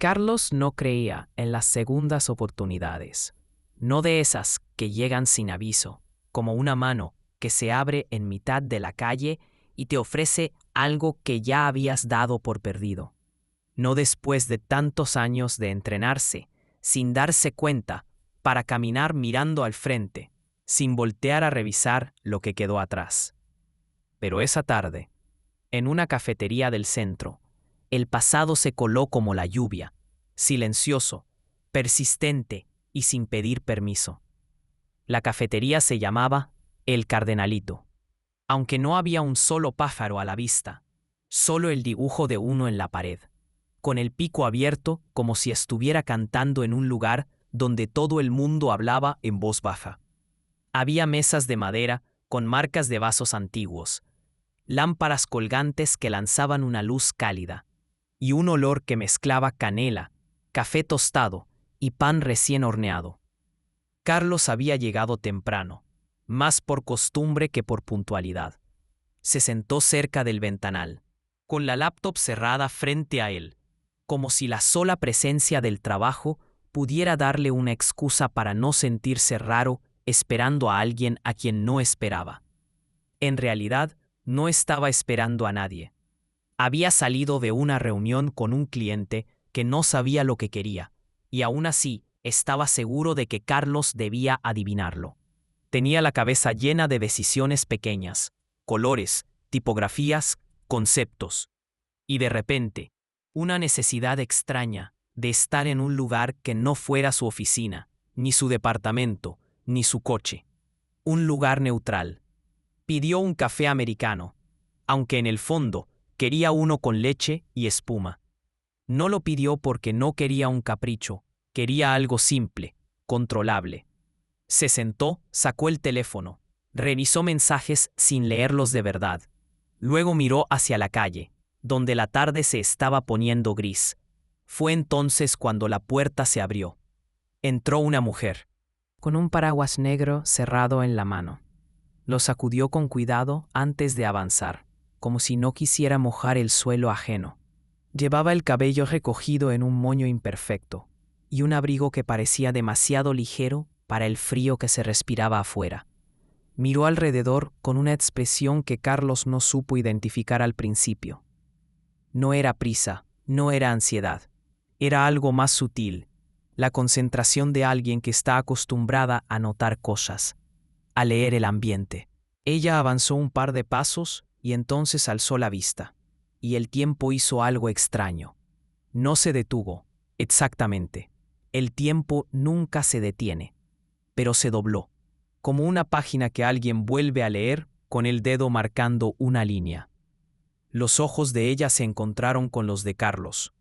Carlos no creía en las segundas oportunidades, no de esas que llegan sin aviso, como una mano que se abre en mitad de la calle y te ofrece algo que ya habías dado por perdido. No después de tantos años de entrenarse, sin darse cuenta, para caminar mirando al frente, sin voltear a revisar lo que quedó atrás. Pero esa tarde, en una cafetería del centro, el pasado se coló como la lluvia, silencioso, persistente y sin pedir permiso. La cafetería se llamaba El Cardenalito, aunque no había un solo pájaro a la vista, solo el dibujo de uno en la pared, con el pico abierto como si estuviera cantando en un lugar donde todo el mundo hablaba en voz baja. Había mesas de madera con marcas de vasos antiguos, lámparas colgantes que lanzaban una luz cálida, y un olor que mezclaba canela, café tostado y pan recién horneado. Carlos había llegado temprano, más por costumbre que por puntualidad. Se sentó cerca del ventanal, con la laptop cerrada frente a él, como si la sola presencia del trabajo pudiera darle una excusa para no sentirse raro esperando a alguien a quien no esperaba. En realidad, no estaba esperando a nadie. Había salido de una reunión con un cliente que no sabía lo que quería, y aún así estaba seguro de que Carlos debía adivinarlo. Tenía la cabeza llena de decisiones pequeñas, colores, tipografías, conceptos. Y de repente, una necesidad extraña de estar en un lugar que no fuera su oficina, ni su departamento, ni su coche. Un lugar neutral. Pidió un café americano, aunque en el fondo quería uno con leche y espuma. No lo pidió porque no quería un capricho, quería algo simple, controlable. Se sentó, sacó el teléfono, revisó mensajes sin leerlos de verdad. Luego miró hacia la calle, donde la tarde se estaba poniendo gris. Fue entonces cuando la puerta se abrió. Entró una mujer, con un paraguas negro cerrado en la mano. Lo sacudió con cuidado antes de avanzar, como si no quisiera mojar el suelo ajeno. Llevaba el cabello recogido en un moño imperfecto y un abrigo que parecía demasiado ligero para el frío que se respiraba afuera. Miró alrededor con una expresión que Carlos no supo identificar al principio. No era prisa, no era ansiedad. Era algo más sutil, la concentración de alguien que está acostumbrada a notar cosas, a leer el ambiente. Ella avanzó un par de pasos y entonces alzó la vista. Y el tiempo hizo algo extraño. No se detuvo, exactamente. El tiempo nunca se detiene, pero se dobló, como una página que alguien vuelve a leer con el dedo marcando una línea. Los ojos de ella se encontraron con los de Carlos,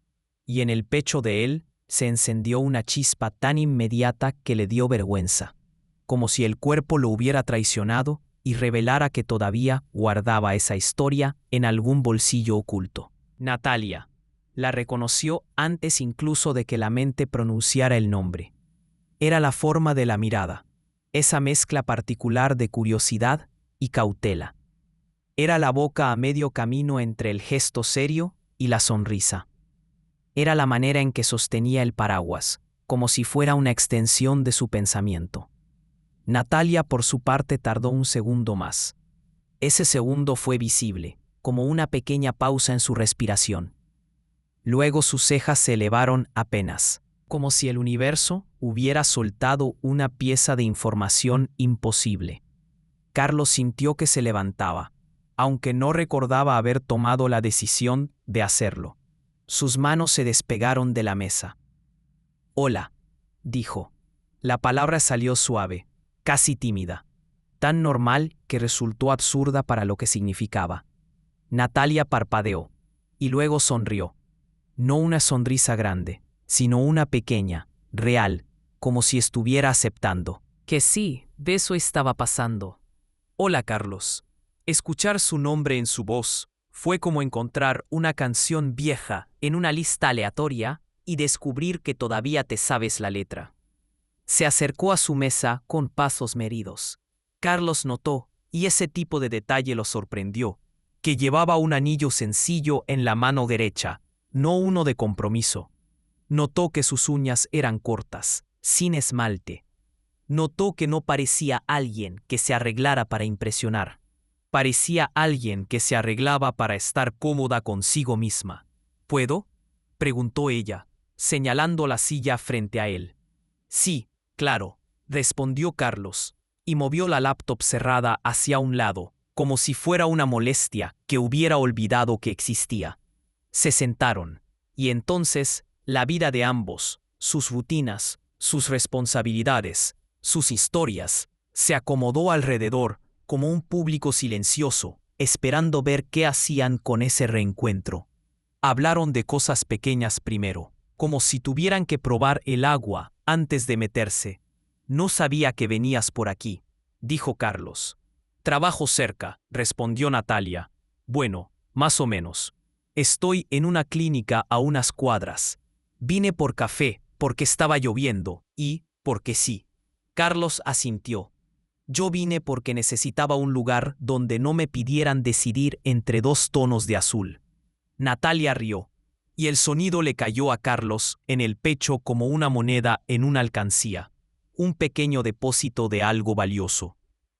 y en el pecho de él se encendió una chispa tan inmediata que le dio vergüenza, como si el cuerpo lo hubiera traicionado y revelara que todavía guardaba esa historia en algún bolsillo oculto. Natalia. La reconoció antes incluso de que la mente pronunciara el nombre. Era la forma de la mirada, esa mezcla particular de curiosidad y cautela. Era la boca a medio camino entre el gesto serio y la sonrisa. Era la manera en que sostenía el paraguas, como si fuera una extensión de su pensamiento. Natalia, por su parte, tardó un segundo más. Ese segundo fue visible, como una pequeña pausa en su respiración. Luego sus cejas se elevaron apenas, como si el universo hubiera soltado una pieza de información imposible. Carlos sintió que se levantaba, aunque no recordaba haber tomado la decisión de hacerlo. Sus manos se despegaron de la mesa. «Hola», dijo. La palabra salió suave, casi tímida, tan normal que resultó absurda para lo que significaba. Natalia parpadeó, y luego sonrió. No una sonrisa grande, sino una pequeña, real, como si estuviera aceptando. Que sí, de eso estaba pasando. «Hola, Carlos». Escuchar su nombre en su voz fue como encontrar una canción vieja en una lista aleatoria y descubrir que todavía te sabes la letra. Se acercó a su mesa con pasos medidos. Carlos notó, y ese tipo de detalle lo sorprendió, que llevaba un anillo sencillo en la mano derecha, no uno de compromiso. Notó que sus uñas eran cortas, sin esmalte. Notó que no parecía alguien que se arreglara para impresionar. Parecía alguien que se arreglaba para estar cómoda consigo misma. ¿Puedo?, preguntó ella, señalando la silla frente a él. Sí, claro, respondió Carlos, y movió la laptop cerrada hacia un lado, como si fuera una molestia que hubiera olvidado que existía. Se sentaron, y entonces la vida de ambos, sus rutinas, sus responsabilidades, sus historias, se acomodó alrededor como un público silencioso, esperando ver qué hacían con ese reencuentro. Hablaron de cosas pequeñas primero, como si tuvieran que probar el agua antes de meterse. No sabía que venías por aquí, dijo Carlos. Trabajo cerca, respondió Natalia. Bueno, más o menos. Estoy en una clínica a unas cuadras. Vine por café porque estaba lloviendo y porque sí. Carlos asintió. Yo vine porque necesitaba un lugar donde no me pidieran decidir entre dos tonos de azul. Natalia rió, y el sonido le cayó a Carlos en el pecho como una moneda en una alcancía, un pequeño depósito de algo valioso.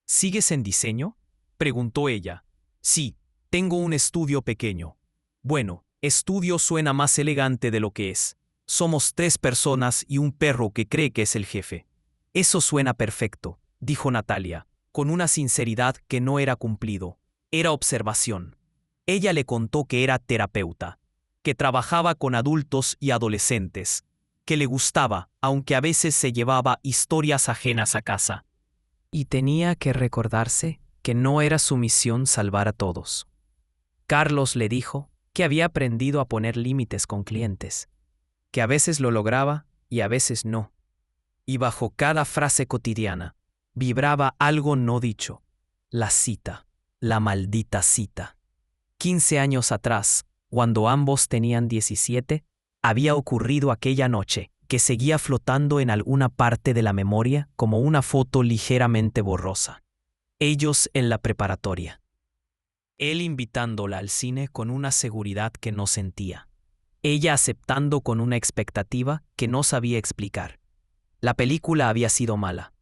¿Sigues en diseño?, preguntó ella. Sí, tengo un estudio pequeño. Bueno, estudio suena más elegante de lo que es. Somos 3 personas y un perro que cree que es el jefe. Eso suena perfecto, dijo Natalia, con una sinceridad que no era cumplido, era observación. Ella le contó que era terapeuta, que trabajaba con adultos y adolescentes, que le gustaba, aunque a veces se llevaba historias ajenas a casa. Y tenía que recordarse que no era su misión salvar a todos. Carlos le dijo que había aprendido a poner límites con clientes, que a veces lo lograba y a veces no. Y bajo cada frase cotidiana vibraba algo no dicho, la cita, la maldita cita. 15 años atrás, cuando ambos tenían 17, había ocurrido aquella noche que seguía flotando en alguna parte de la memoria como una foto ligeramente borrosa. Ellos en la preparatoria. Él invitándola al cine con una seguridad que no sentía. Ella aceptando con una expectativa que no sabía explicar. La película había sido mala.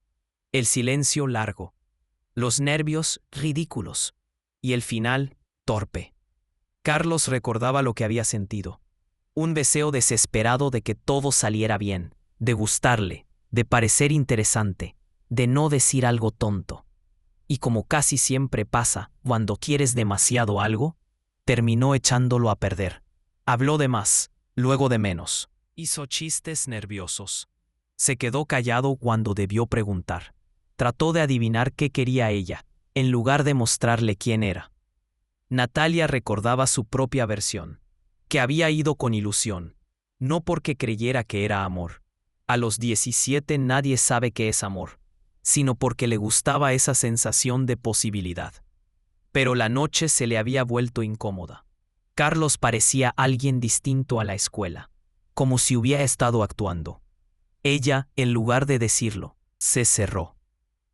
El silencio largo. Los nervios ridículos. Y el final torpe. Carlos recordaba lo que había sentido. Un deseo desesperado de que todo saliera bien, de gustarle, de parecer interesante, de no decir algo tonto. Y como casi siempre pasa cuando quieres demasiado algo, terminó echándolo a perder. Habló de más, luego de menos. Hizo chistes nerviosos. Se quedó callado cuando debió preguntar. Trató de adivinar qué quería ella, en lugar de mostrarle quién era. Natalia recordaba su propia versión, que había ido con ilusión, no porque creyera que era amor. A los 17 nadie sabe qué es amor, sino porque le gustaba esa sensación de posibilidad. Pero la noche se le había vuelto incómoda. Carlos parecía alguien distinto a la escuela, como si hubiera estado actuando. Ella, en lugar de decirlo, se cerró.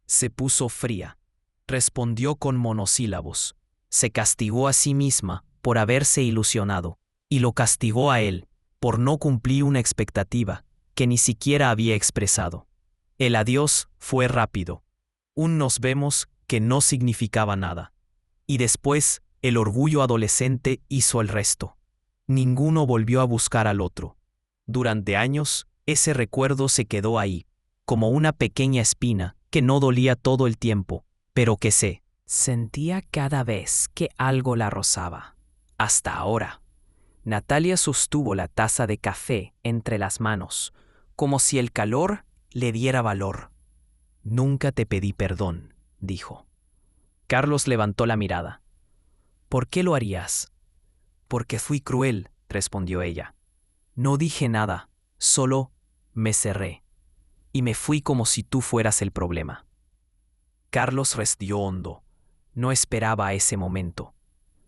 Se puso fría. Respondió con monosílabos. Se castigó a sí misma por haberse ilusionado, y lo castigó a él por no cumplir una expectativa que ni siquiera había expresado. El adiós fue rápido. Un nos vemos que no significaba nada. Y después, el orgullo adolescente hizo el resto. Ninguno volvió a buscar al otro. Durante años, ese recuerdo se quedó ahí, como una pequeña espina que no dolía todo el tiempo, pero que se sentía cada vez que algo la rozaba. Hasta ahora. Natalia sostuvo la taza de café entre las manos, como si el calor le diera valor. Nunca te pedí perdón, dijo. Carlos levantó la mirada. ¿Por qué lo harías? Porque fui cruel, respondió ella. No dije nada, solo me cerré, y me fui como si tú fueras el problema. Carlos respiró hondo. No esperaba ese momento.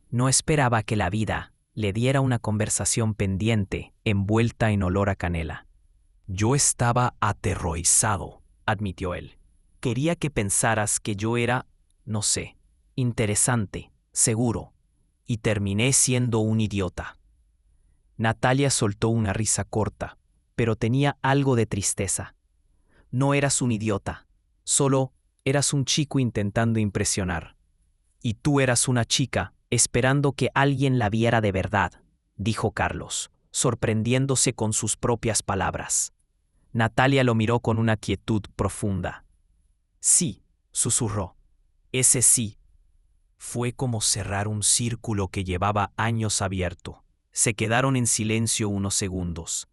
No esperaba que la vida le diera una conversación pendiente envuelta en olor a canela. Yo estaba aterrorizado, admitió él. Quería que pensaras que yo era, no sé, interesante, seguro, y terminé siendo un idiota. Natalia soltó una risa corta, pero tenía algo de tristeza. No eras un idiota, solo eras un chico intentando impresionar. Y tú eras una chica esperando que alguien la viera de verdad, dijo Carlos, sorprendiéndose con sus propias palabras. Natalia lo miró con una quietud profunda. Sí, susurró. Ese sí. Fue como cerrar un círculo que llevaba años abierto. Se quedaron en silencio unos segundos.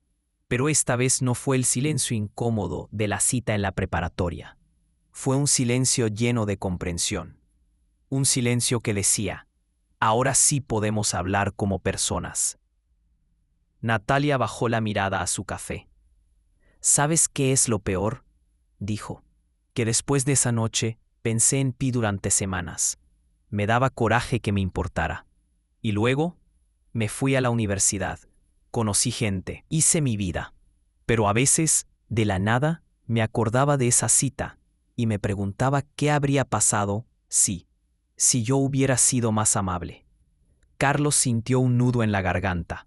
Pero esta vez no fue el silencio incómodo de la cita en la preparatoria. Fue un silencio lleno de comprensión. Un silencio que decía, ahora sí podemos hablar como personas. Natalia bajó la mirada a su café. ¿Sabes qué es lo peor?, dijo. Que después de esa noche pensé en Pi durante semanas. Me daba coraje que me importara. Y luego me fui a la universidad. Conocí gente, hice mi vida. Pero a veces, de la nada, me acordaba de esa cita y me preguntaba qué habría pasado si yo hubiera sido más amable. Carlos sintió un nudo en la garganta.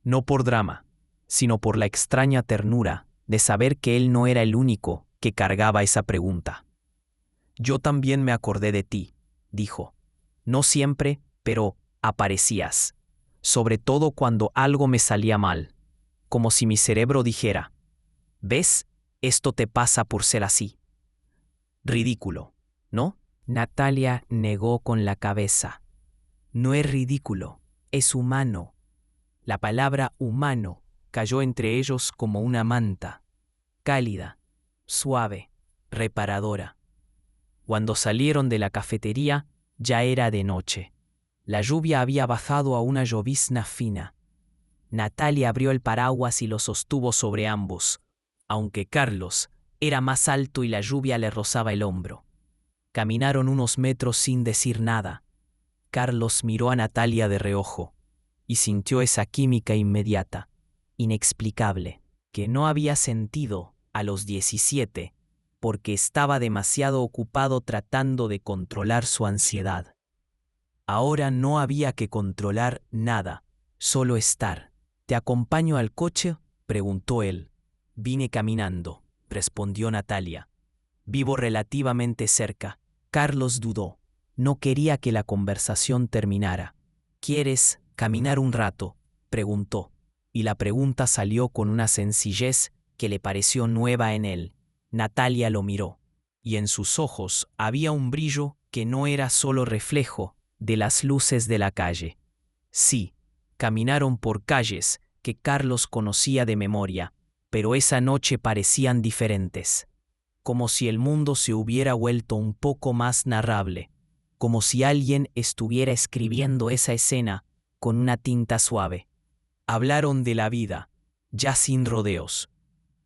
No por drama, sino por la extraña ternura de saber que él no era el único que cargaba esa pregunta. Yo también me acordé de ti, dijo. No siempre, pero aparecías. Sobre todo cuando algo me salía mal. Como si mi cerebro dijera, ¿ves? Esto te pasa por ser así. Ridículo, ¿no? Natalia negó con la cabeza. No es ridículo, es humano. La palabra humano cayó entre ellos como una manta, cálida, suave, reparadora. Cuando salieron de la cafetería, ya era de noche. La lluvia había bajado a una llovizna fina. Natalia abrió el paraguas y lo sostuvo sobre ambos, aunque Carlos era más alto y la lluvia le rozaba el hombro. Caminaron unos metros sin decir nada. Carlos miró a Natalia de reojo y sintió esa química inmediata, inexplicable, que no había sentido a los 17, porque estaba demasiado ocupado tratando de controlar su ansiedad. Ahora no había que controlar nada, solo estar. ¿Te acompaño al coche?, preguntó él. Vine caminando, respondió Natalia. Vivo relativamente cerca. Carlos dudó. No quería que la conversación terminara. ¿Quieres caminar un rato?, preguntó, y la pregunta salió con una sencillez que le pareció nueva en él. Natalia lo miró, y en sus ojos había un brillo que no era solo reflejo de las luces de la calle. Sí, caminaron por calles que Carlos conocía de memoria, pero esa noche parecían diferentes, como si el mundo se hubiera vuelto un poco más narrable, como si alguien estuviera escribiendo esa escena con una tinta suave. Hablaron de la vida, ya sin rodeos.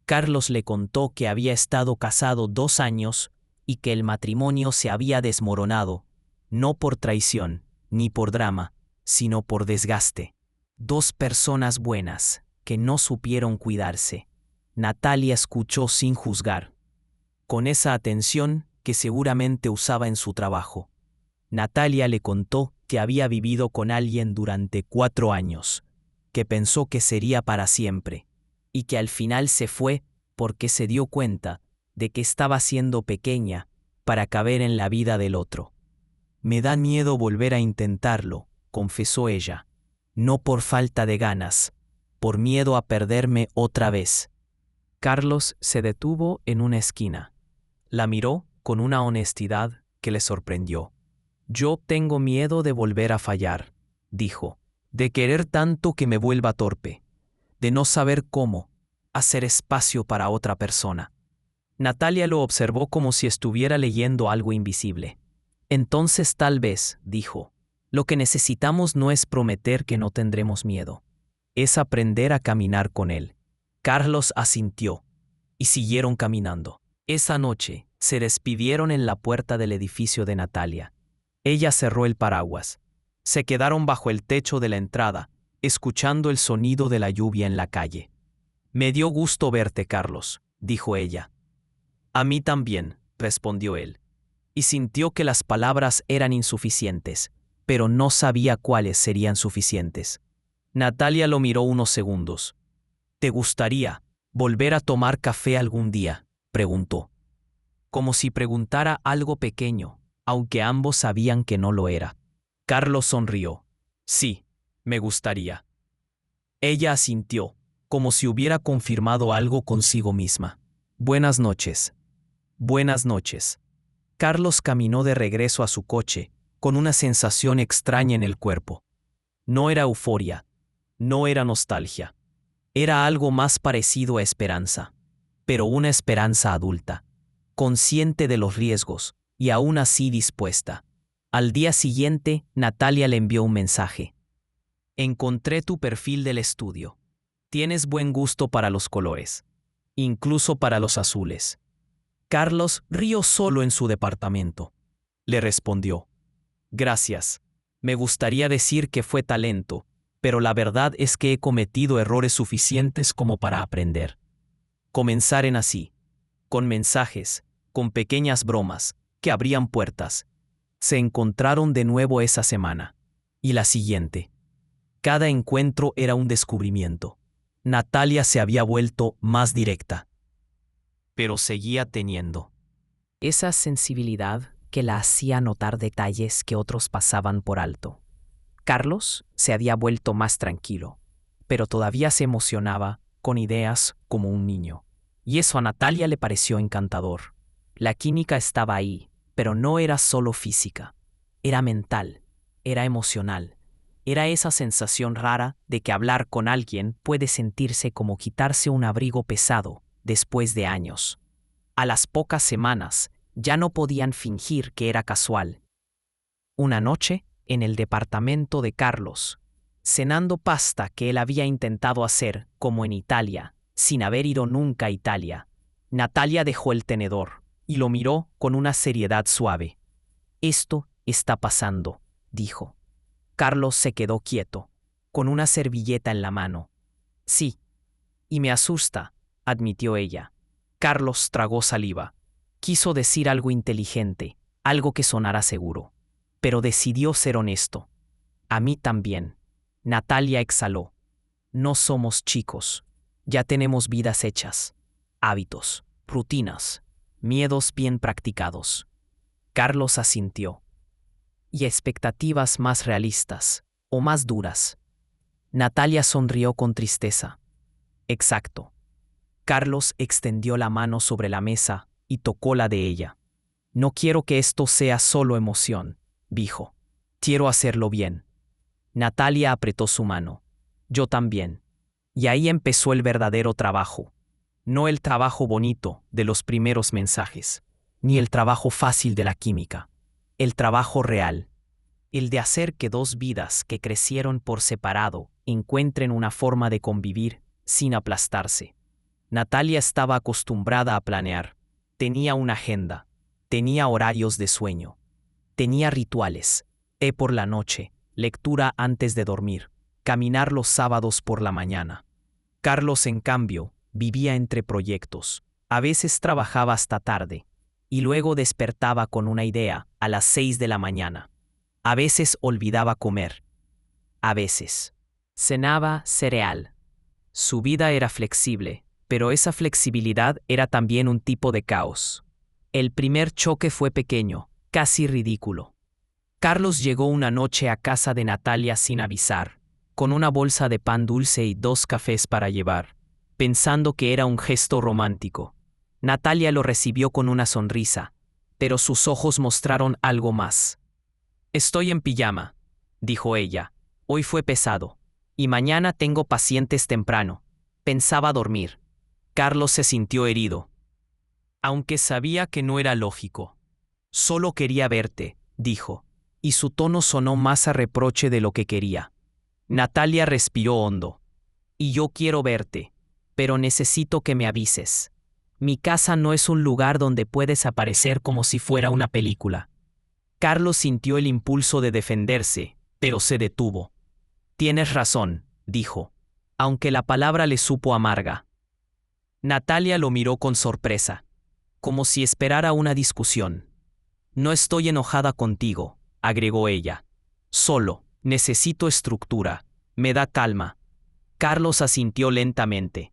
Carlos le contó que había estado casado 2 años y que el matrimonio se había desmoronado, no por traición, ni por drama, sino por desgaste. 2 personas buenas, que no supieron cuidarse. Natalia escuchó sin juzgar, con esa atención que seguramente usaba en su trabajo. Natalia le contó que había vivido con alguien durante 4 años, que pensó que sería para siempre, y que al final se fue porque se dio cuenta de que estaba siendo pequeña para caber en la vida del otro. Me da miedo volver a intentarlo, confesó ella. No por falta de ganas, por miedo a perderme otra vez. Carlos se detuvo en una esquina. La miró con una honestidad que le sorprendió. Yo tengo miedo de volver a fallar, dijo, de querer tanto que me vuelva torpe, de no saber cómo hacer espacio para otra persona. Natalia lo observó como si estuviera leyendo algo invisible. Entonces tal vez, dijo, lo que necesitamos no es prometer que no tendremos miedo, es aprender a caminar con él. Carlos asintió, y siguieron caminando. Esa noche se despidieron en la puerta del edificio de Natalia. Ella cerró el paraguas. Se quedaron bajo el techo de la entrada, escuchando el sonido de la lluvia en la calle. Me dio gusto verte, Carlos, dijo ella. A mí también, respondió él, y sintió que las palabras eran insuficientes, pero no sabía cuáles serían suficientes. Natalia lo miró unos segundos. ¿Te gustaría ¿Volver a tomar café algún día?, preguntó. Como si preguntara algo pequeño, aunque ambos sabían que no lo era. Carlos sonrió. Sí, me gustaría. Ella asintió, como si hubiera confirmado algo consigo misma. Buenas noches. Buenas noches. Carlos caminó de regreso a su coche, con una sensación extraña en el cuerpo. No era euforia, no era nostalgia. Era algo más parecido a esperanza, pero una esperanza adulta, consciente de los riesgos y aún así dispuesta. Al día siguiente, Natalia le envió un mensaje. Encontré tu perfil del estudio. Tienes buen gusto para los colores, incluso para los azules. Carlos rió solo en su departamento. Le respondió. Gracias. Me gustaría decir que fue talento, pero la verdad es que he cometido errores suficientes como para aprender. Comenzaren así, con mensajes, con pequeñas bromas, que abrían puertas. Se encontraron de nuevo esa semana. Y la siguiente. Cada encuentro era un descubrimiento. Natalia se había vuelto más directa. Pero seguía teniendo esa sensibilidad que la hacía notar detalles que otros pasaban por alto. Carlos se había vuelto más tranquilo, pero todavía se emocionaba con ideas como un niño. Y eso a Natalia le pareció encantador. La química estaba ahí, pero no era solo física. Era mental, era emocional. Era esa sensación rara de que hablar con alguien puede sentirse como quitarse un abrigo pesado después de años. A las pocas semanas, ya no podían fingir que era casual. Una noche, en el departamento de Carlos, cenando pasta que él había intentado hacer, como en Italia, sin haber ido nunca a Italia, Natalia dejó el tenedor y lo miró con una seriedad suave. Esto está pasando, dijo. Carlos se quedó quieto, con una servilleta en la mano. Sí, y me asusta, admitió ella. Carlos tragó saliva. Quiso decir algo inteligente, algo que sonara seguro, pero decidió ser honesto. A mí también. Natalia exhaló. No somos chicos. Ya tenemos vidas hechas, hábitos, rutinas, miedos bien practicados. Carlos asintió. Y expectativas más realistas, o más duras. Natalia sonrió con tristeza. Exacto. Carlos extendió la mano sobre la mesa y tocó la de ella. No quiero que esto sea solo emoción, dijo. Quiero hacerlo bien. Natalia apretó su mano. Yo también. Y ahí empezó el verdadero trabajo. No el trabajo bonito de los primeros mensajes, ni el trabajo fácil de la química. El trabajo real. El de hacer que dos vidas que crecieron por separado encuentren una forma de convivir sin aplastarse. Natalia estaba acostumbrada a planear. Tenía una agenda. Tenía horarios de sueño. Tenía rituales. Té por la noche, lectura antes de dormir, caminar los sábados por la mañana. Carlos, en cambio, vivía entre proyectos. A veces trabajaba hasta tarde, y luego despertaba con una idea a las 6 de la mañana. A veces olvidaba comer. A veces cenaba cereal. Su vida era flexible, pero esa flexibilidad era también un tipo de caos. El primer choque fue pequeño, casi ridículo. Carlos llegó una noche a casa de Natalia sin avisar, con una bolsa de pan dulce y 2 cafés para llevar, pensando que era un gesto romántico. Natalia lo recibió con una sonrisa, pero sus ojos mostraron algo más. Estoy en pijama, dijo ella. Hoy fue pesado, y mañana tengo pacientes temprano. Pensaba dormir. Carlos se sintió herido, aunque sabía que no era lógico. Solo quería verte, dijo, y su tono sonó más a reproche de lo que quería. Natalia respiró hondo. Y yo quiero verte, pero necesito que me avises. Mi casa no es un lugar donde puedes aparecer como si fuera una película. Carlos sintió el impulso de defenderse, pero se detuvo. Tienes razón, dijo, aunque la palabra le supo amarga. Natalia lo miró con sorpresa, como si esperara una discusión. No estoy enojada contigo, agregó ella. Solo, necesito estructura. Me da calma. Carlos asintió lentamente.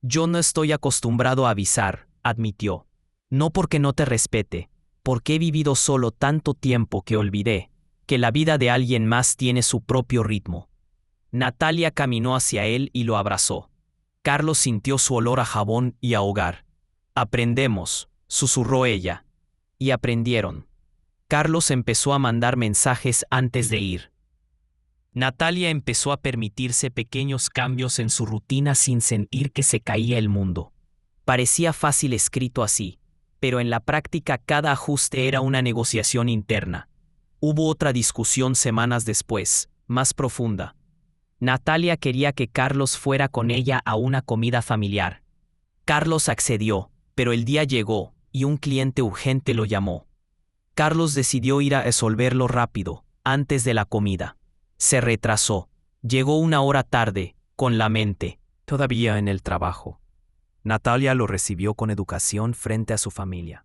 Yo no estoy acostumbrado a avisar, admitió. No porque no te respete, porque he vivido solo tanto tiempo que olvidé que la vida de alguien más tiene su propio ritmo. Natalia caminó hacia él y lo abrazó. Carlos sintió su olor a jabón y a hogar. Aprendemos, susurró ella. Y aprendieron. Carlos empezó a mandar mensajes antes de ir. Natalia empezó a permitirse pequeños cambios en su rutina sin sentir que se caía el mundo. Parecía fácil escrito así, pero en la práctica cada ajuste era una negociación interna. Hubo otra discusión semanas después, más profunda. Natalia quería que Carlos fuera con ella a una comida familiar. Carlos accedió, pero el día llegó y un cliente urgente lo llamó. Carlos decidió ir a resolverlo rápido, antes de la comida. Se retrasó. Llegó una hora tarde, con la mente todavía en el trabajo. Natalia lo recibió con educación frente a su familia.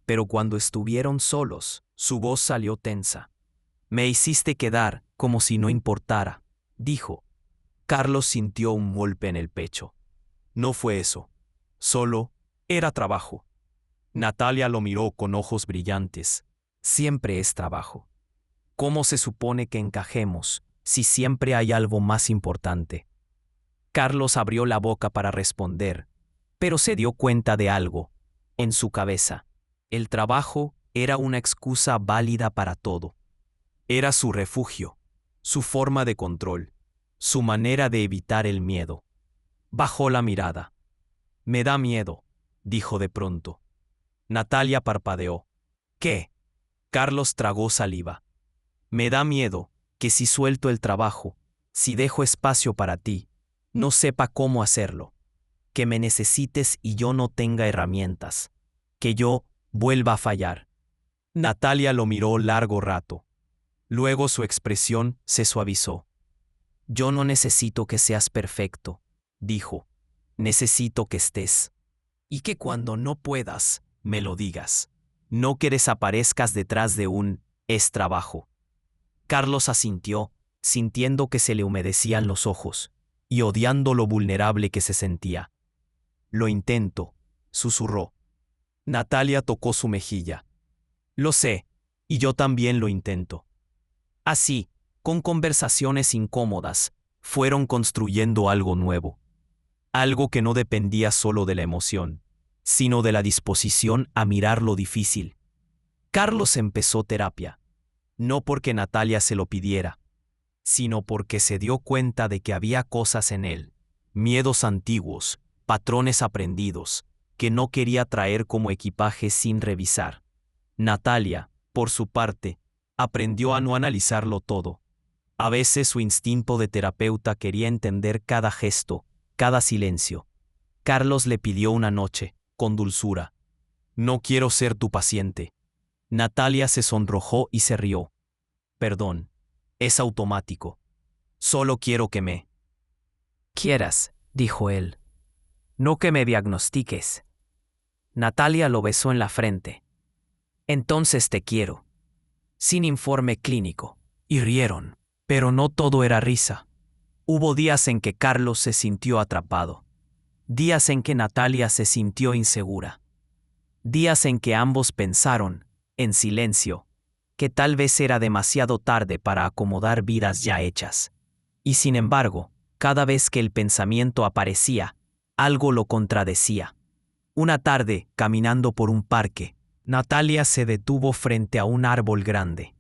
Pero cuando estuvieron solos, su voz salió tensa. Me hiciste quedar como si no importara, dijo. Carlos sintió un golpe en el pecho. No fue eso. Solo era trabajo. Natalia lo miró con ojos brillantes. Siempre es trabajo. ¿Cómo se supone que encajemos si siempre hay algo más importante? Carlos abrió la boca para responder, pero se dio cuenta de algo. En su cabeza, el trabajo era una excusa válida para todo. Era su refugio, su forma de control, su manera de evitar el miedo. Bajó la mirada. Me da miedo, dijo de pronto. Natalia parpadeó. ¿Qué? Carlos tragó saliva. Me da miedo que si suelto el trabajo, si dejo espacio para ti, no sepa cómo hacerlo. Que me necesites y yo no tenga herramientas. Que yo vuelva a fallar. Natalia lo miró largo rato. Luego su expresión se suavizó. Yo no necesito que seas perfecto, dijo. Necesito que estés. Y que cuando no puedas, me lo digas. No que desaparezcas detrás de un es trabajo. Carlos asintió, sintiendo que se le humedecían los ojos, y odiando lo vulnerable que se sentía. Lo intento, susurró. Natalia tocó su mejilla. Lo sé, y yo también lo intento. Así, con conversaciones incómodas, fueron construyendo algo nuevo. Algo que no dependía solo de la emoción, sino de la disposición a mirar lo difícil. Carlos empezó terapia. No porque Natalia se lo pidiera, sino porque se dio cuenta de que había cosas en él, miedos antiguos, patrones aprendidos, que no quería traer como equipaje sin revisar. Natalia, por su parte, aprendió a no analizarlo todo. A veces su instinto de terapeuta quería entender cada gesto, cada silencio. Carlos le pidió una noche, con dulzura. No quiero ser tu paciente. Natalia se sonrojó y se rió. Perdón, es automático. Solo quiero que me quieras, dijo él. No que me diagnostiques. Natalia lo besó en la frente. Entonces te quiero. Sin informe clínico. Y rieron. Pero no todo era risa. Hubo días en que Carlos se sintió atrapado. Días en que Natalia se sintió insegura. Días en que ambos pensaron, en silencio, que tal vez era demasiado tarde para acomodar vidas ya hechas. Y sin embargo, cada vez que el pensamiento aparecía, algo lo contradecía. Una tarde, caminando por un parque, Natalia se detuvo frente a un árbol grande.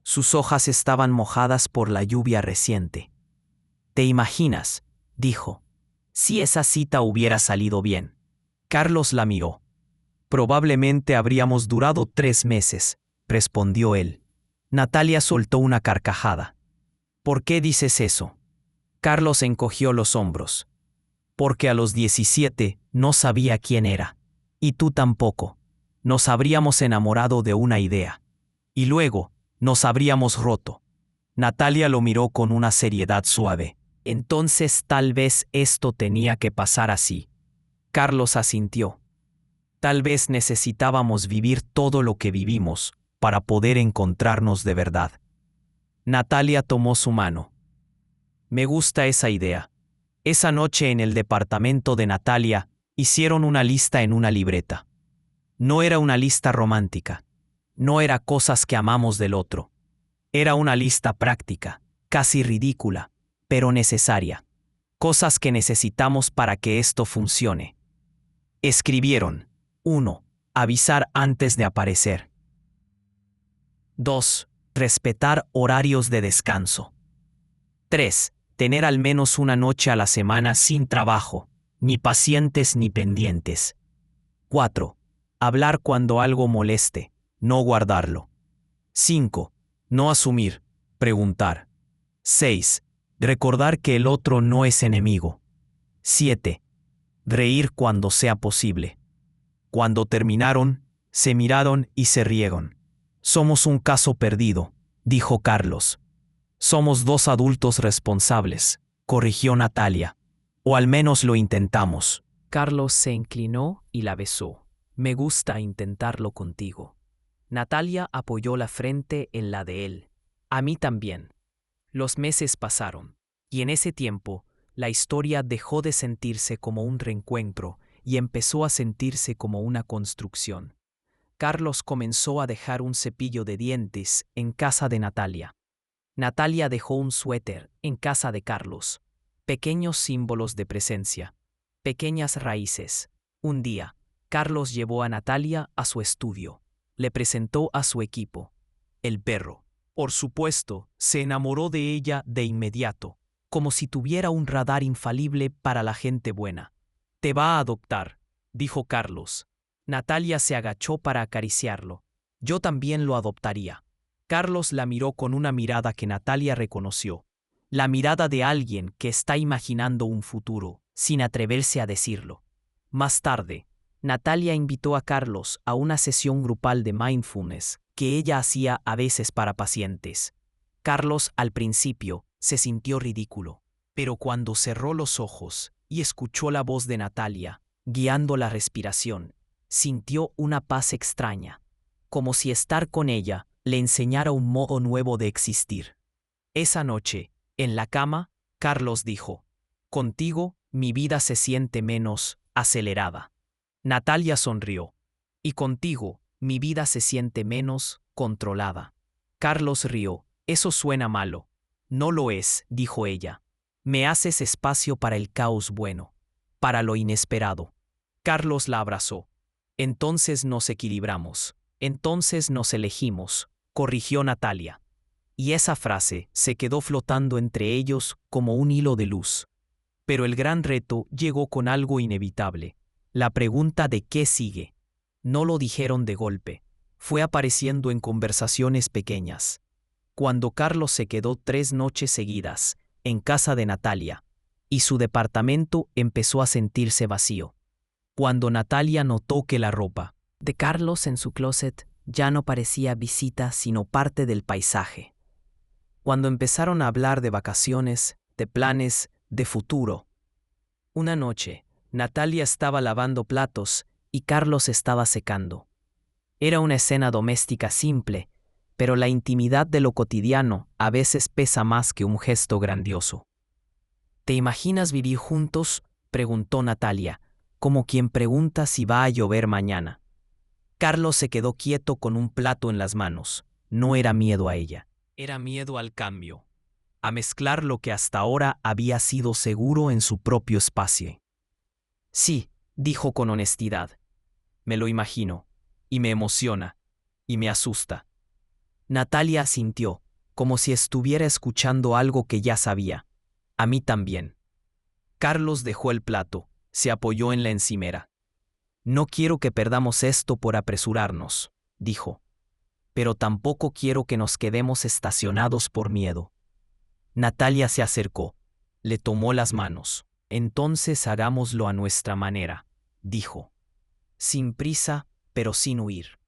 Sus hojas estaban mojadas por la lluvia reciente. ¿Te imaginas?, dijo, si esa cita hubiera salido bien. Carlos la miró. Probablemente habríamos durado 3 meses, respondió él. Natalia soltó una carcajada. ¿Por qué dices eso? Carlos encogió los hombros. Porque a los 17 no sabía quién era. Y tú tampoco. Nos habríamos enamorado de una idea. Y luego, nos habríamos roto. Natalia lo miró con una seriedad suave. Entonces tal vez esto tenía que pasar así. Carlos asintió. Tal vez necesitábamos vivir todo lo que vivimos para poder encontrarnos de verdad. Natalia tomó su mano. Me gusta esa idea. Esa noche en el departamento de Natalia hicieron una lista en una libreta. No era una lista romántica. No era cosas que amamos del otro. Era una lista práctica, casi ridícula, pero necesaria. Cosas que necesitamos para que esto funcione. Escribieron: 1. Avisar antes de aparecer. 2. Respetar horarios de descanso. 3. Tener al menos una noche a la semana sin trabajo, ni pacientes ni pendientes. 4. Hablar cuando algo moleste, no guardarlo. 5. No asumir, preguntar. 6. Recordar que el otro no es enemigo. 7. Reír cuando sea posible. Cuando terminaron, se miraron y se rieron. Somos un caso perdido, dijo Carlos. Somos dos adultos responsables, corrigió Natalia. O al menos lo intentamos. Carlos se inclinó y la besó. Me gusta intentarlo contigo. Natalia apoyó la frente en la de él. A mí también. Los meses pasaron, y en ese tiempo, la historia dejó de sentirse como un reencuentro y empezó a sentirse como una construcción. Carlos comenzó a dejar un cepillo de dientes en casa de Natalia. Natalia dejó un suéter en casa de Carlos. Pequeños símbolos de presencia. Pequeñas raíces. Un día, Carlos llevó a Natalia a su estudio. Le presentó a su equipo. El perro. Por supuesto, se enamoró de ella de inmediato, como si tuviera un radar infalible para la gente buena. Te va a adoptar, dijo Carlos. Natalia se agachó para acariciarlo. Yo también lo adoptaría. Carlos la miró con una mirada que Natalia reconoció. La mirada de alguien que está imaginando un futuro, sin atreverse a decirlo. Más tarde, Natalia invitó a Carlos a una sesión grupal de mindfulness que ella hacía a veces para pacientes. Carlos, al principio, se sintió ridículo, pero cuando cerró los ojos y escuchó la voz de Natalia, guiando la respiración, sintió una paz extraña, como si estar con ella le enseñara un modo nuevo de existir. Esa noche, en la cama, Carlos dijo: contigo, mi vida se siente menos acelerada. Natalia sonrió. Y contigo, mi vida se siente menos controlada. Carlos rió. Eso suena malo. No lo es, dijo ella. Me haces espacio para el caos bueno, para lo inesperado. Carlos la abrazó. Entonces nos equilibramos. Entonces nos elegimos, corrigió Natalia. Y esa frase se quedó flotando entre ellos como un hilo de luz. Pero el gran reto llegó con algo inevitable. La pregunta de qué sigue. No lo dijeron de golpe. Fue apareciendo en conversaciones pequeñas. Cuando Carlos se quedó 3 noches seguidas, en casa de Natalia, y su departamento empezó a sentirse vacío. Cuando Natalia notó que la ropa de Carlos en su closet ya no parecía visita sino parte del paisaje. Cuando empezaron a hablar de vacaciones, de planes, de futuro. Una noche, Natalia estaba lavando platos y Carlos estaba secando. Era una escena doméstica simple, pero la intimidad de lo cotidiano a veces pesa más que un gesto grandioso. ¿Te imaginas vivir juntos?, preguntó Natalia, como quien pregunta si va a llover mañana. Carlos se quedó quieto con un plato en las manos. No era miedo a ella. Era miedo al cambio, a mezclar lo que hasta ahora había sido seguro en su propio espacio. Sí, dijo con honestidad. Me lo imagino, y me emociona, y me asusta. Natalia asintió, como si estuviera escuchando algo que ya sabía. A mí también. Carlos dejó el plato, se apoyó en la encimera. No quiero que perdamos esto por apresurarnos, dijo. Pero tampoco quiero que nos quedemos estacionados por miedo. Natalia se acercó, le tomó las manos. Entonces hagámoslo a nuestra manera, dijo. Sin prisa, pero sin huir.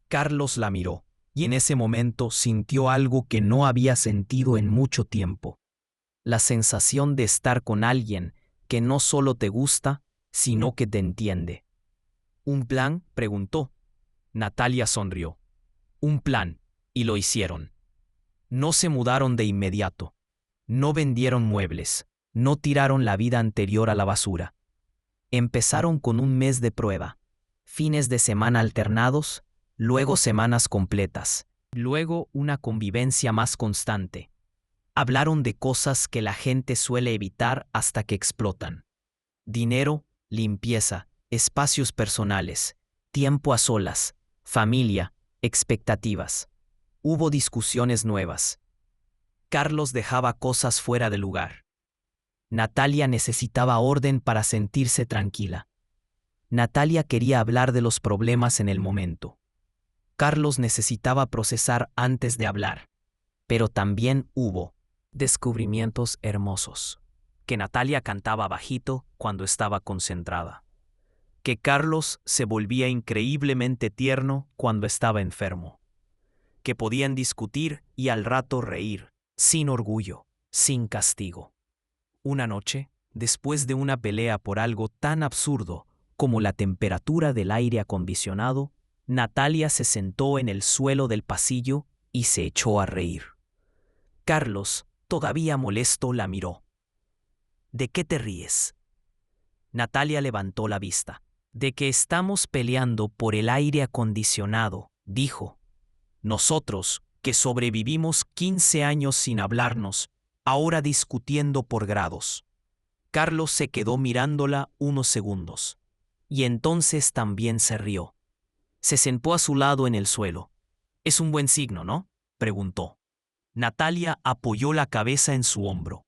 Carlos la miró, y en ese momento sintió algo que no había sentido en mucho tiempo. La sensación de estar con alguien que no solo te gusta, sino que te entiende. ¿Un plan?, preguntó. Natalia sonrió. Un plan, y lo hicieron. No se mudaron de inmediato. No vendieron muebles. No tiraron la vida anterior a la basura. Empezaron con un mes de prueba, fines de semana alternados, luego semanas completas, luego una convivencia más constante. Hablaron de cosas que la gente suele evitar hasta que explotan. Dinero, limpieza, espacios personales, tiempo a solas, familia, expectativas. Hubo discusiones nuevas. Carlos dejaba cosas fuera de lugar. Natalia necesitaba orden para sentirse tranquila. Natalia quería hablar de los problemas en el momento. Carlos necesitaba procesar antes de hablar. Pero también hubo descubrimientos hermosos. Que Natalia cantaba bajito cuando estaba concentrada. Que Carlos se volvía increíblemente tierno cuando estaba enfermo. Que podían discutir y al rato reír, sin orgullo, sin castigo. Una noche, después de una pelea por algo tan absurdo como la temperatura del aire acondicionado, Natalia se sentó en el suelo del pasillo y se echó a reír. Carlos, todavía molesto, la miró. ¿De qué te ríes? Natalia levantó la vista. De que estamos peleando por el aire acondicionado, dijo. Nosotros, que sobrevivimos 15 años sin hablarnos, ahora discutiendo por grados. Carlos se quedó mirándola unos segundos. Y entonces también se rió. Se sentó a su lado en el suelo. Es un buen signo, ¿no? Preguntó. Natalia apoyó la cabeza en su hombro.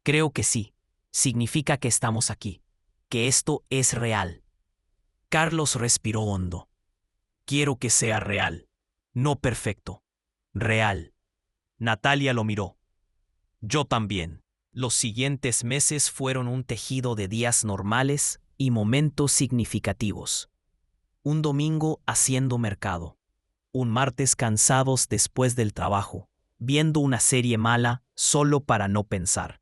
Creo que sí. Significa que estamos aquí. Que esto es real. Carlos respiró hondo. Quiero que sea real. No perfecto. Real. Natalia lo miró. Yo también. Los siguientes meses fueron un tejido de días normales y momentos significativos. Un domingo haciendo mercado. Un martes cansados después del trabajo, viendo una serie mala solo para no pensar.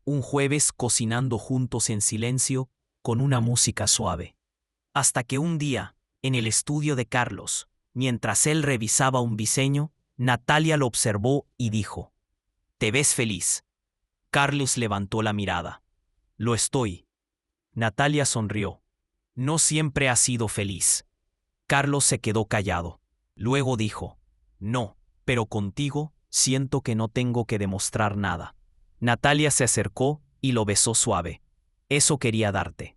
Un jueves cocinando juntos en silencio con una música suave. Hasta que un día, en el estudio de Carlos, mientras él revisaba un diseño, Natalia lo observó y dijo, «¿Te ves feliz?» Carlos levantó la mirada. «Lo estoy». Natalia sonrió. «No siempre has sido feliz». Carlos se quedó callado. Luego dijo, «No, pero contigo siento que no tengo que demostrar nada». Natalia se acercó y lo besó suave. «Eso quería darte».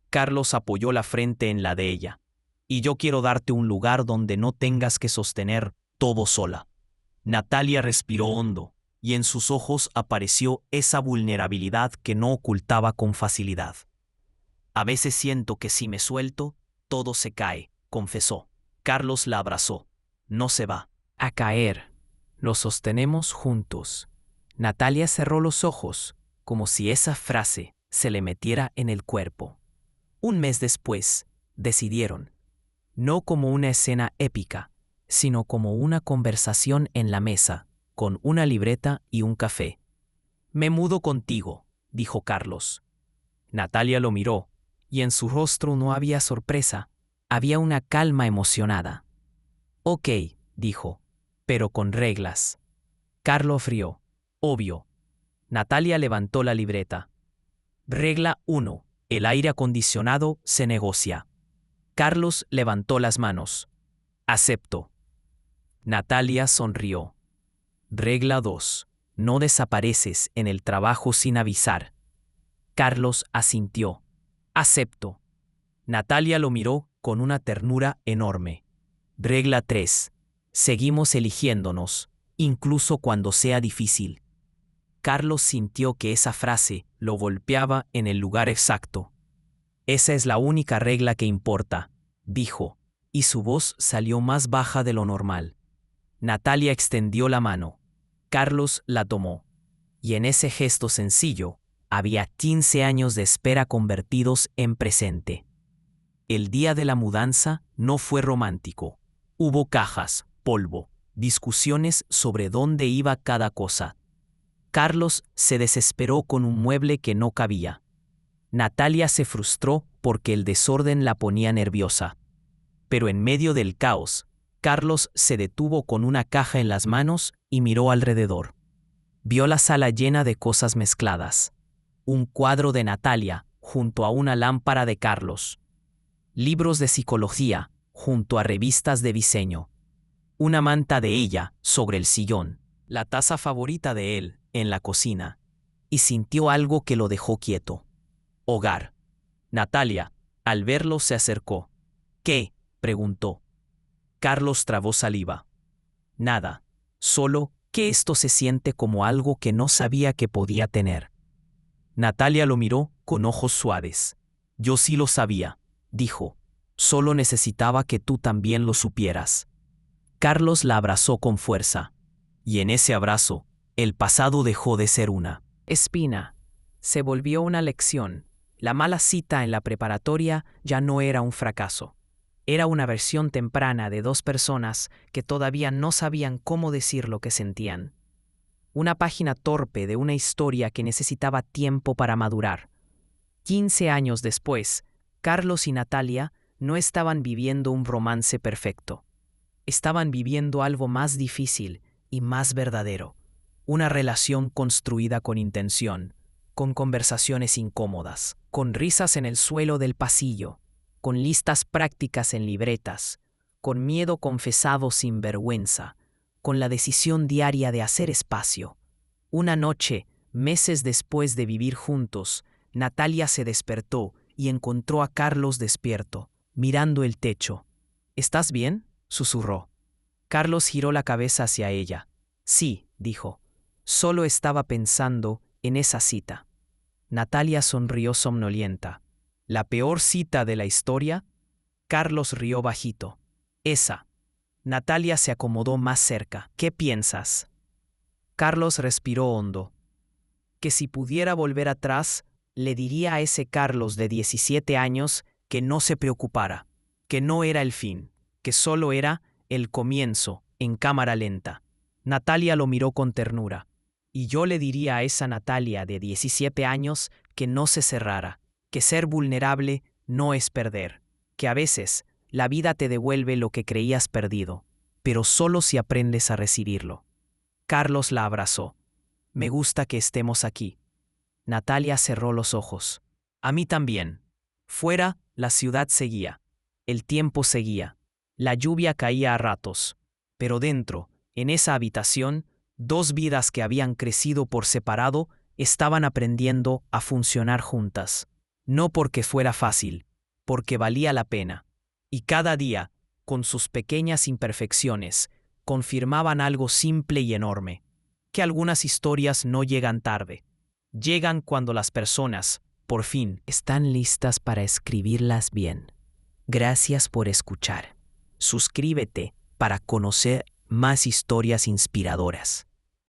Carlos apoyó la frente en la de ella. «Y yo quiero darte un lugar donde no tengas que sostener todo sola». Natalia respiró hondo, y en sus ojos apareció esa vulnerabilidad que no ocultaba con facilidad. «A veces siento que si me suelto, todo se cae», confesó. Carlos la abrazó. «No se va a caer. Lo sostenemos juntos». Natalia cerró los ojos, como si esa frase se le metiera en el cuerpo. Un mes después, decidieron, no como una escena épica, sino como una conversación en la mesa, con una libreta y un café. «Me mudo contigo», dijo Carlos. Natalia lo miró, y en su rostro no había sorpresa, había una calma emocionada. «Ok», dijo, «pero con reglas». Carlos rió. «Obvio». Natalia levantó la libreta. Regla 1. El aire acondicionado se negocia. Carlos levantó las manos. «Acepto». Natalia sonrió. Regla 2. No desapareces en el trabajo sin avisar. Carlos asintió. «Acepto». Natalia lo miró con una ternura enorme. Regla 3. Seguimos eligiéndonos, incluso cuando sea difícil. Carlos sintió que esa frase lo golpeaba en el lugar exacto. «Esa es la única regla que importa», dijo, y su voz salió más baja de lo normal. Natalia extendió la mano. Carlos la tomó. Y en ese gesto sencillo, había 15 años de espera convertidos en presente. El día de la mudanza no fue romántico. Hubo cajas, polvo, discusiones sobre dónde iba cada cosa. Carlos se desesperó con un mueble que no cabía. Natalia se frustró porque el desorden la ponía nerviosa. Pero en medio del caos, Carlos se detuvo con una caja en las manos y miró alrededor. Vio la sala llena de cosas mezcladas. un cuadro de Natalia junto a una lámpara de Carlos, libros de psicología junto a revistas de diseño, una manta de ella sobre el sillón, la taza favorita de él en la cocina, y sintió algo que lo dejó quieto. Hogar. Natalia, al verlo, se acercó. ¿Qué?, preguntó. Carlos tragó saliva. Nada, solo que esto se siente como algo que no sabía que podía tener. Natalia lo miró con ojos suaves. Yo sí lo sabía, dijo. Solo necesitaba que tú también lo supieras. Carlos la abrazó con fuerza. Y en ese abrazo, el pasado dejó de ser una espina. Se volvió una lección. La mala cita en la preparatoria ya no era un fracaso. Era una versión temprana de dos personas que todavía no sabían cómo decir lo que sentían. Una página torpe de una historia que necesitaba tiempo para madurar. 15 años después, Carlos y Natalia no estaban viviendo un romance perfecto. Estaban viviendo algo más difícil y más verdadero. Una relación construida con intención, con conversaciones incómodas, con risas en el suelo del pasillo, con listas prácticas en libretas, con miedo confesado sin vergüenza, con la decisión diaria de hacer espacio. Una noche, meses después de vivir juntos, Natalia se despertó y encontró a Carlos despierto, mirando el techo. ¿Estás bien?, susurró. Carlos giró la cabeza hacia ella. Sí, dijo. Solo estaba pensando en esa cita. Natalia sonrió somnolienta. ¿La peor cita de la historia? Carlos rió bajito. Esa. Natalia se acomodó más cerca. ¿Qué piensas? Carlos respiró hondo. Que si pudiera volver atrás, le diría a ese Carlos de 17 años que no se preocupara, que no era el fin, que solo era el comienzo, en cámara lenta. Natalia lo miró con ternura. Y yo le diría a esa Natalia de 17 años que no se cerrara, que ser vulnerable no es perder, que a veces la vida te devuelve lo que creías perdido, pero solo si aprendes a recibirlo. Carlos la abrazó. Me gusta que estemos aquí. Natalia cerró los ojos. A mí también. Fuera, la ciudad seguía. El tiempo seguía. La lluvia caía a ratos. Pero dentro, en esa habitación, dos vidas que habían crecido por separado estaban aprendiendo a funcionar juntas. No porque fuera fácil, porque valía la pena. Y cada día, con sus pequeñas imperfecciones, confirmaban algo simple y enorme: que algunas historias no llegan tarde. Llegan cuando las personas, por fin, están listas para escribirlas bien. Gracias por escuchar. Suscríbete para conocer más historias inspiradoras.